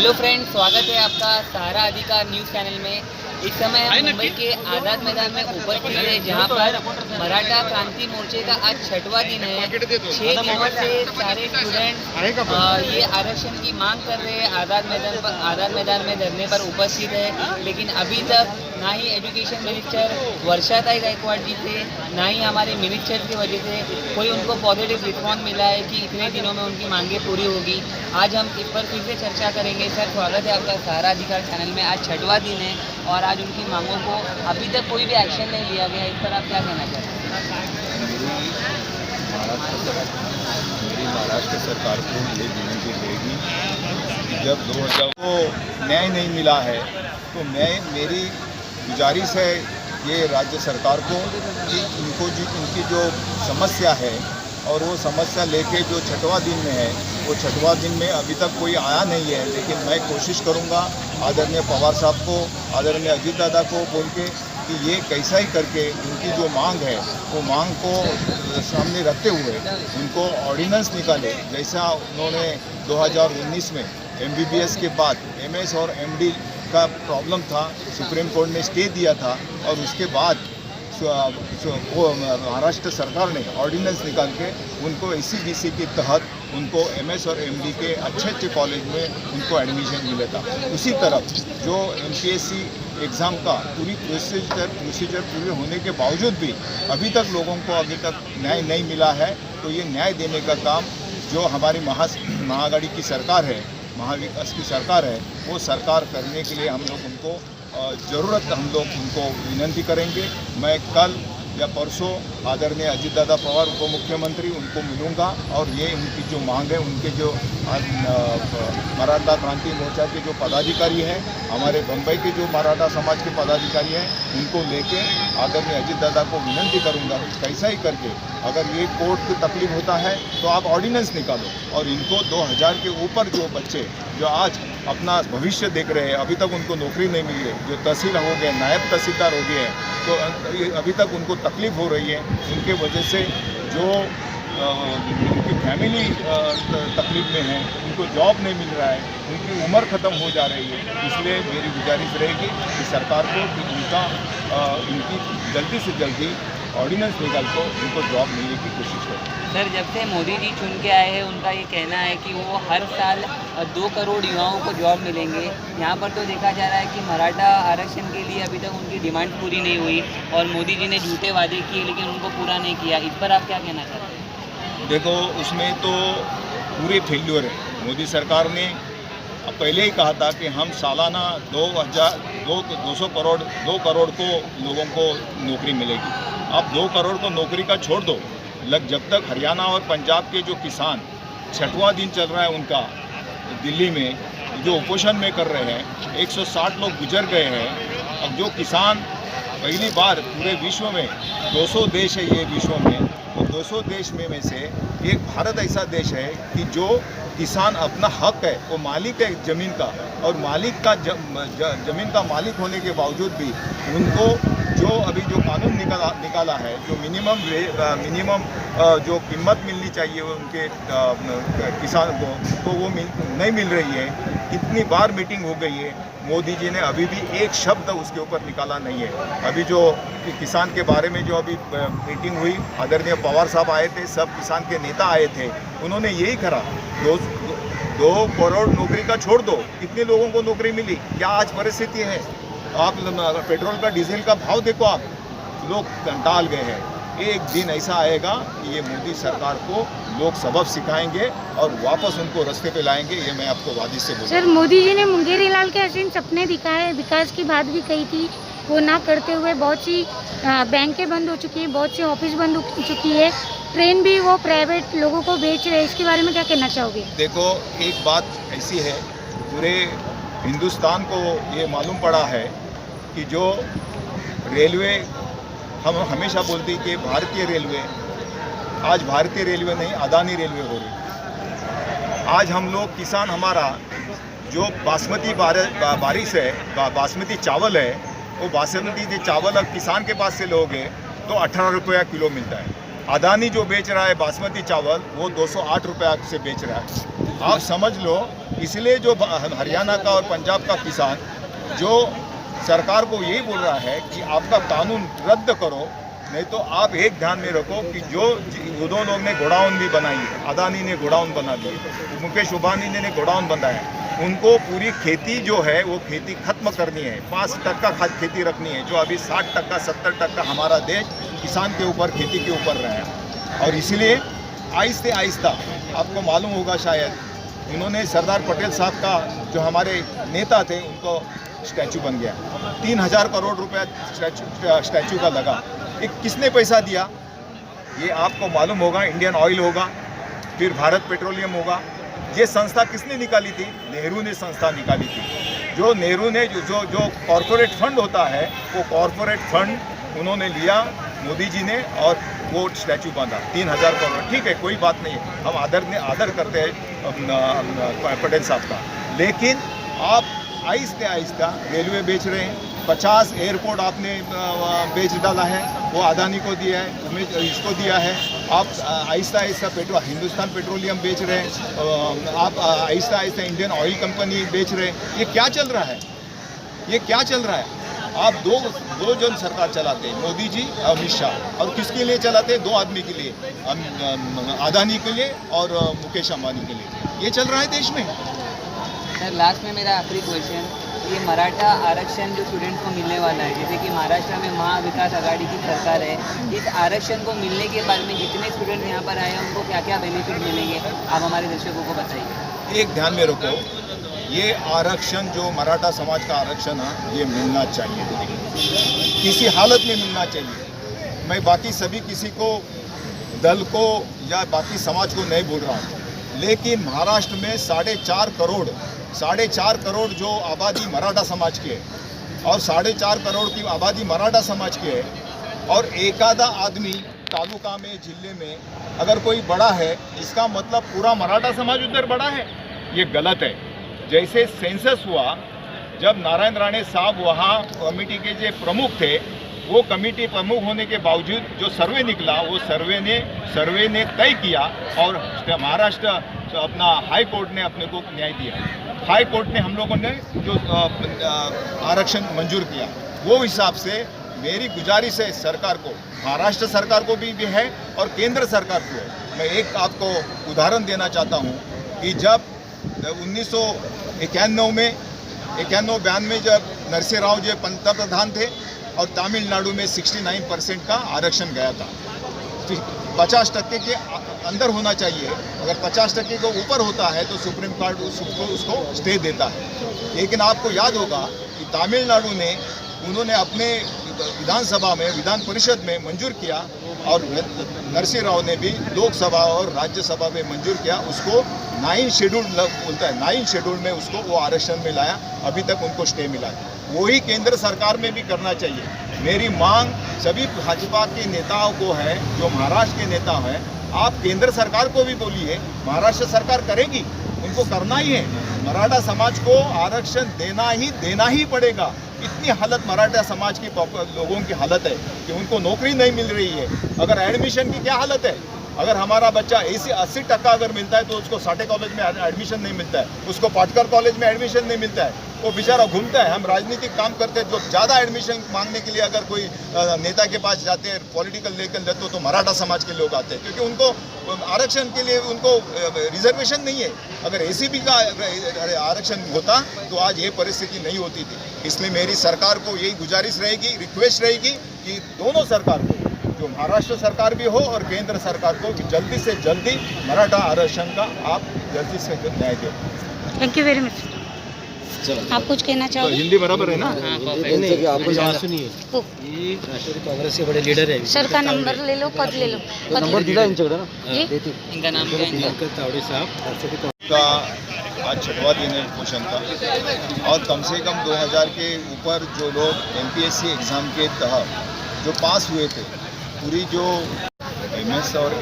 Hello friends, स्वागत है आपका सहारा अधिकार न्यूज़ चैनल में। इस समय हम मुंबई के आज़ाद मैदान में उपस्थित है, जहां पर मराठा क्रांति मोर्चे का आज 6वां दिन है। 6 दिनों से सारे स्टूडेंट ये आरक्षण की मांग कर रहे हैं। आज़ाद मैदान में धरने पर उपस्थित है, लेकिन अभी तक ना ही एजुकेशन मिनिस्टर वर्षाताई गायकवाड़ जी से, ना ही हमारे मिनिस्टर की वजह से कोई उनको पॉजिटिव रिस्पॉन्स मिला है कि इतने दिनों में उनकी मांगें पूरी होगी। आज हम इस पर फिर से चर्चा करेंगे। सर, स्वागत है आपका सहारा अधिकार चैनल में। आज 6वां दिन है और आज उनकी मांगों को अभी तक कोई भी एक्शन नहीं लिया गया। इस पर आप क्या कहना चाहते हैं? मेरी महाराष्ट्र सरकार को ये विनती रहेगी कि जब 2000 को न्याय नहीं मिला है तो मेरी गुजारिश है ये राज्य सरकार को कि इनकी जो समस्या है और वो समस्या लेके जो 6वां दिन में है, वो 6वां दिन में अभी तक कोई आया नहीं है। लेकिन मैं कोशिश करूंगा आदरणीय पवार साहब को, आदरणीय अजीत दादा को बोल के कि ये कैसा ही करके उनकी जो मांग है वो मांग को सामने रखते हुए उनको ऑर्डिनेंस निकाले। जैसा उन्होंने 2019 में MBBS के बाद MS और MD का प्रॉब्लम था, सुप्रीम कोर्ट ने स्टे दिया था और उसके बाद वो महाराष्ट्र सरकार ने ऑर्डिनेंस निकाल के उनको SC/BC के तहत उनको MS और MD के अच्छे कॉलेज में उनको एडमिशन मिला था। उसी तरफ जो MPSC एग्ज़ाम का पूरी प्रोसीजर पूरे होने के बावजूद भी अभी तक लोगों को अभी तक न्याय नहीं मिला है। तो ये न्याय देने का काम जो हमारी महाआघाड़ी की सरकार है, महाविकास की सरकार है, वो सरकार करने के लिए हम लोग उनको विनती करेंगे। मैं कल या परसों आदरणीय अजीत दादा पवार उप मुख्यमंत्री उनको मिलूंगा और ये उनकी जो मांग है, उनके जो मराठा क्रांति मोर्चा के जो पदाधिकारी हैं, हमारे बम्बई के जो मराठा समाज के पदाधिकारी हैं, उनको लेके आदरणीय अजीत दादा को विनती करूंगा कैसा ही करके अगर ये कोर्ट की तकलीफ होता है तो आप ऑर्डिनेंस निकालो और इनको 2000 के ऊपर जो बच्चे जो आज अपना भविष्य देख रहे हैं, अभी तक उनको नौकरी नहीं मिली है, जो तहसील हो गए, नायब तहसीलदार हो गए हैं, तो अभी तक उनको तकलीफ हो रही है। उनके वजह से जो उनकी फैमिली तकलीफ में है, उनको जॉब नहीं मिल रहा है, उनकी उम्र ख़त्म हो जा रही है। इसलिए मेरी गुजारिश रहेगी कि सरकार को कि इनकी जल्दी से जल्दी ऑर्डिनेंस निकाल कर उनको जॉब मिलने की कोशिश करें। सर, जब से मोदी जी चुन के आए हैं, उनका ये कहना है कि वो हर साल 2 करोड़ युवाओं को जॉब मिलेंगे। यहाँ पर तो देखा जा रहा है कि मराठा आरक्षण के लिए अभी तक उनकी डिमांड पूरी नहीं हुई और मोदी जी ने झूठे वादे किए लेकिन उनको पूरा नहीं किया। इस पर आप क्या कहना चाहते हैं? देखो, उसमें तो पूरे फेल्यूर है। मोदी सरकार ने पहले ही कहा था कि हम सालाना 200 करोड़ को लोगों को नौकरी मिलेगी। अब 2 करोड़ को नौकरी का छोड़ दो, जब तक हरियाणा और पंजाब के जो किसान 6वां दिन चल रहा है उनका दिल्ली में जो उपोषण में कर रहे हैं, 160 लोग गुजर गए हैं। अब जो किसान पहली बार पूरे विश्व में 200 देश है ये विश्व में, तो 200 देश में से एक भारत ऐसा देश है कि जो किसान अपना हक है, वो मालिक है ज़मीन का, और मालिक का ज़मीन का मालिक होने के बावजूद भी उनको जो अभी जो कानून निकाला है, जो मिनिमम जो कीमत मिलनी चाहिए उनके किसान को, तो वो नहीं मिल रही है। कितनी बार मीटिंग हो गई है, मोदी जी ने अभी भी एक शब्द उसके ऊपर निकाला नहीं है। अभी जो किसान के बारे में जो अभी मीटिंग हुई, आदरणीय पवार साहब आए थे, सब किसान के नेता आए थे, उन्होंने यही कहा 2 करोड़ नौकरी का छोड़ दो, कितने लोगों को नौकरी मिली, क्या आज परिस्थिति है। आप पेट्रोल का डीजल का भाव देखो, आप लोग कंटाल गए हैं। एक दिन ऐसा आएगा कि ये मोदी सरकार को लोग सबक सिखाएंगे और वापस उनको रास्ते पे लाएंगे, ये मैं आपको वादी से बोलूँगा। सर, मोदी जी ने मुंगेरी लाल के हसीन सपने दिखाए, विकास की बात भी कही थी, वो ना करते हुए बहुत सी बैंकें बंद हो चुकी हैं, बहुत सी ऑफिस बंद हो चुकी है, ट्रेन भी वो प्राइवेट लोगों को बेच रहे हैं। इसके बारे में क्या कहना चाहोगे? देखो, एक बात ऐसी है, पूरे हिंदुस्तान को ये मालूम पड़ा है कि जो रेलवे हम हमेशा बोलते हैं कि भारतीय रेलवे, आज भारतीय रेलवे नहीं, अदानी रेलवे हो रही। आज हम लोग किसान, हमारा जो बासमती बारिश है, बासमती चावल है, वो बासमती चावल अब किसान के पास से लोगे तो 18 रुपया किलो मिलता है। अदानी जो बेच रहा है बासमती चावल, वो 208 रुपया से बेच रहा है। आप समझ लो, इसलिए जो हरियाणा का और पंजाब का किसान जो सरकार को यही बोल रहा है कि आपका कानून रद्द करो, नहीं तो आप एक ध्यान में रखो कि जो दो लोग ने गोडाउन भी बनाई है, अदानी ने गोडाउन बना दी, मुकेश अंबानी ने गोडाउन बनाया, उनको पूरी खेती जो है वो खेती खत्म करनी है, 5% खेती रखनी है, जो अभी 60% 70% हमारा देश किसान के ऊपर, खेती के ऊपर रहा है। और इसलिए आहिस्ते आहिस्ता आपको मालूम होगा शायद, उन्होंने सरदार पटेल साहब का जो हमारे नेता थे उनको स्टैचू बन गया, 3000 करोड़ रुपया स्टैचू का लगा। ये किसने पैसा दिया? ये आपको मालूम होगा, इंडियन ऑयल होगा, फिर भारत पेट्रोलियम होगा। ये संस्था किसने निकाली थी? नेहरू ने संस्था निकाली थी। जो नेहरू ने जो कॉरपोरेट फंड होता है, वो कॉरपोरेट फंड उन्होंने लिया मोदी जी ने, और वो स्टैचू बांधा 3000 करोड़। ठीक है, कोई बात नहीं है, हम आदर करते हैं पटेल साहब का, लेकिन आप आहिस्ते आहिस्ता रेलवे बेच रहे हैं, 50 एयरपोर्ट आपने बेच डाला है, वो अदानी को दिया है, इसको दिया है। आप आहिस्ता आहिस्ता हिंदुस्तान पेट्रोलियम बेच रहे हैं, आप Aahista Aahista Indian oil company बेच रहे हैं। ये क्या चल रहा है? ये क्या चल रहा है? आप दो जन सरकार चलाते हैं, मोदी जी और अमित शाह, और किसके लिए चलाते हैं? 2 आदमी के लिए, अदानी के लिए और मुकेश अंबानी के लिए। ये चल रहा है देश में। सर लास्ट में मेरा आखिरी क्वेश्चन, ये मराठा आरक्षण जो स्टूडेंट को मिलने वाला है, जैसे कि महाराष्ट्र में महाविकास आघाड़ी की सरकार है, इस आरक्षण को मिलने के बाद में जितने स्टूडेंट यहाँ पर आए हैं उनको क्या क्या बेनिफिट मिलेंगे, आप हमारे दर्शकों को बताइए। एक ध्यान में रखो, ये आरक्षण जो मराठा समाज का आरक्षण है, ये मिलना चाहिए, किसी हालत में मिलना चाहिए। मैं बाकी सभी किसी को, दल को या बाकी समाज को नहीं बोल रहा हूँ, लेकिन महाराष्ट्र में 4.5 करोड़ जो आबादी मराठा समाज की है, और 4.5 करोड़ की आबादी मराठा समाज की है, और एक आधा आदमी तालुका में, जिले में अगर कोई बड़ा है, इसका मतलब पूरा मराठा समाज उधर बड़ा है। ये गलत है। जैसे सेंसस हुआ, जब नारायण राणे साहब वहाँ कमेटी के जो प्रमुख थे, वो कमेटी प्रमुख होने के बावजूद जो सर्वे निकला, वो सर्वे ने तय किया, और महाराष्ट्र अपना हाई कोर्ट ने अपने को न्याय दिया। हाई कोर्ट ने हम लोगों ने जो आरक्षण मंजूर किया, वो हिसाब से मेरी गुजारिश है सरकार को, महाराष्ट्र सरकार को भी है और केंद्र सरकार को है। मैं एक आपको उदाहरण देना चाहता हूँ कि जब 1991 में 92 जब नरसिंह राव जो पंतप्रधान थे, और तमिलनाडु में 69% का आरक्षण गया था। 50% के अंदर होना चाहिए, अगर 50% को ऊपर होता है तो सुप्रीम कोर्ट उसको स्टे देता है। लेकिन आपको याद होगा कि तमिलनाडु ने, उन्होंने अपने विधानसभा में, विधान परिषद में मंजूर किया, और नरसिंह राव ने भी लोकसभा और राज्यसभा में मंजूर किया। उसको 9 शेड्यूल बोलता है, 9 शेड्यूल में उसको वो आरक्षण में लाया, अभी तक उनको स्टे मिला। वही केंद्र सरकार में भी करना चाहिए। मेरी मांग सभी भाजपा के नेताओं को है, जो महाराष्ट्र के नेता हैं, आप केंद्र सरकार को भी बोलिए, महाराष्ट्र सरकार करेगी, उनको करना ही है। मराठा समाज को आरक्षण देना ही पड़ेगा। इतनी हालत मराठा समाज की लोगों की हालत है कि उनको नौकरी नहीं मिल रही है। अगर एडमिशन की क्या हालत है, अगर हमारा बच्चा 80% अगर मिलता है तो उसको साठे कॉलेज में एडमिशन नहीं मिलता है, उसको पाटकर कॉलेज में एडमिशन नहीं मिलता है, वो बेचारा घूमता है। हम राजनीतिक काम करते हैं, जो ज़्यादा एडमिशन मांगने के लिए अगर कोई नेता के पास जाते हैं, पॉलिटिकल लेकर जाते हो, तो मराठा समाज के लोग आते हैं, क्योंकि उनको आरक्षण के लिए उनको रिजर्वेशन नहीं है। अगर ACP का आरक्षण होता तो आज ये परिस्थिति नहीं होती थी। इसलिए मेरी सरकार को यही गुजारिश रहेगी, रिक्वेस्ट रहेगी कि दोनों सरकार को, जो महाराष्ट्र सरकार भी हो और केंद्र सरकार को, जल्दी से जल्दी मराठा आरक्षण का आप जल्दी से न्याय दो। Thank you very much. आप कुछ कहना चाहोगे? हिंदी बराबर है ना? नहीं, आपको बात सुनिए, हो। ये राष्ट्रवादी कांग्रेस के बड़े लीडर है। सर का नंबर ले लो, पद ले लो। नंबर दिला इनच्याकडे ना, जी? देते। इनका नाम क्या है? दिवाकर तावडे साहब, राष्ट्रवादी कांग्रेस का आज 6वां दिन है पोषण का, और कम से कम 2000 के ऊपर जो लोग MPSC एग्ज़ाम के तहत जो पास हुए थे, पूरी जो MS और